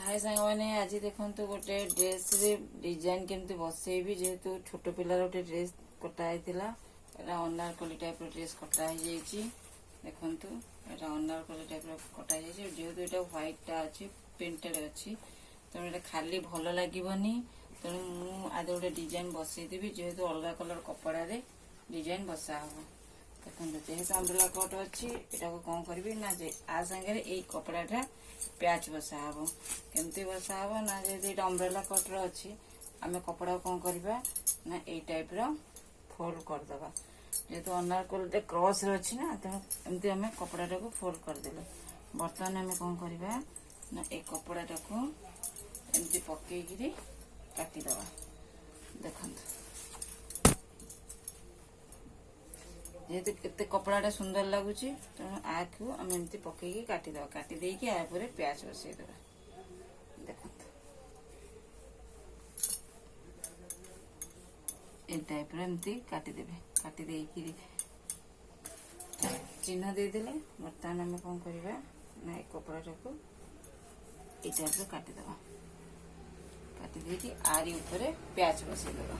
हाय सांग मैंने आज देखो गोटे ड्रेस रे डिजाइन केमती बसेबी जेहेतु छोट पिलार गोटे ड्रेस कटा अनारकली टाइप ड्रेस कटा देखु यहाँ अनारकली टाइप कटा जेहेतु यहाँ व्हाइट टा अच्छी प्रिंटेड अच्छी तेणु ये खाली भल लगनी तेणु मुझे गोटे डिजाइन बसईदेवी जेहेतु अलग कलर कपड़ा रे डिजाइन बसा हम देखो जेहेतु अम्ब्रेला कट अच्छी यहाँ कौन करी ना आ सागर यही कपड़ाटा प्याच बसा हम केमती बसा हम ना जेहेतु अम्ब्रेला कट अच्छी आम कपड़ा कौन करवा ना यही टाइप फोल्ड करदे जेहेतु अनारकली क्रॉस अच्छी ना तेणु एमती आम कपड़ा को फोल्ड करदेले बर्तमान आम कौन करवा ना ये कपड़ाटा को एमती पकईकि काटिदवा देखु जेहेतु केते कपड़ाटा सुंदर लगुच तेणु आखु आम एमती पकईकि काटिदवा काटिदे यापर प्याज बसईदवा देखो ए टाइप एमती काटिदेवे काटिदे चिन्ह देदेले बर्तमान आम कौन करवा ना ए कपड़ाटा को ये टाइप काटिदवा काटिदे आरी ऊपर प्याज बसईदवा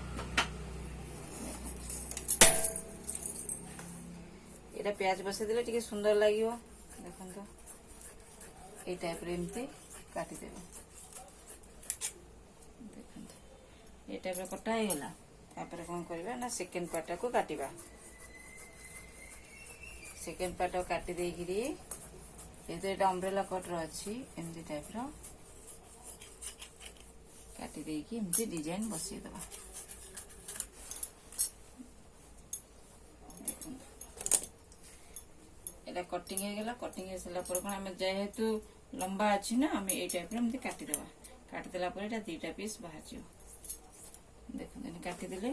ये प्याज बसईदे टे सुंदर लगे देखो ये टाइप एमती काटिदेवे देखो ये टाइप कटा हो गला तापर कौन करवा ना सेकेंड पार्ट को काटिबा सेकेंड पार्ट काटी देकिरी जेहेतु ये अम्ब्रेला कट अच्छी एमती टाइप काटी देकी एमती डिजाइन बसईदवा एटा कटिंग हो गला कटिंग हो सारा पर कौन आम जेहेतु लंबा अच्छी ना आम ये टाइप एमती काटिदेवा काटिदेला दीटा पीस बाहर देखते काटिदेले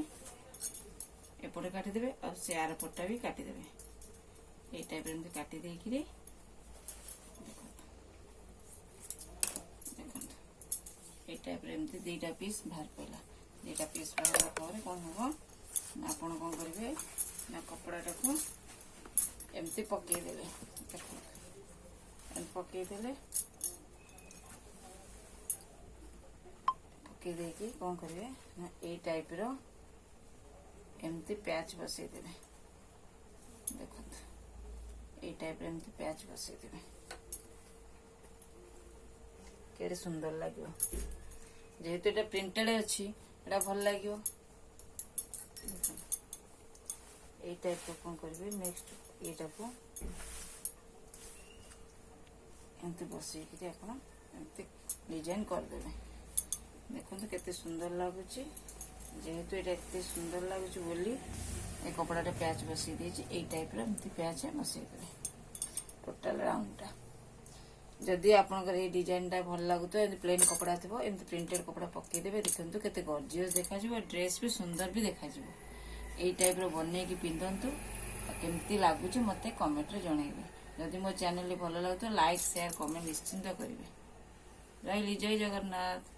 एपटे काटिदेवे और से आर पटा भी काटिदेवे ये टाइप एमती काटी देकिरी ये टाइप एमती दीटा पीस बाहर पड़ा दीटा पीस बाहर पर कौन हम ना आपण कौन करेंगे ना कपड़ाटा को एमती पकईदेले पकईदेले पकईदे कौन करेंगे ना ये टाइप एमती प्याच बसईदेवे देखो ये टाइप एमती प्याच बसईदेवे केड़े सुंदर लगे जेहेतु ये प्रिंटेड अच्छी ये भल लगे ये टाइप को कौन करेंगे नेक्स्ट यहाँ को एमती बसईकि एमती डिजाइन करदे देखो केते सुंदर लगुच जेहेतु ये एते सुंदर लगुच बोली ए कपड़ाटा प्याच बसई देई टाइप एमती प्याच बसईदे टोटाल राउंडटा जदि आपनकर ये डिजाइनटा भल लगुतो एमती प्लेन कपड़ा थो एमती प्रिंटेड कपड़ा पकईदेवे देखते केते गॉर्जियस देखा ड्रेस भी सुंदर भी देखा यही टाइप बनईकि पिंधतु केमती लगुच मत कमेंट रे जनइबे जदि मो चैनल भल लगे तो लाइक शेयर कमेंट निश्चिंत करेंगे रही जय जगन्नाथ।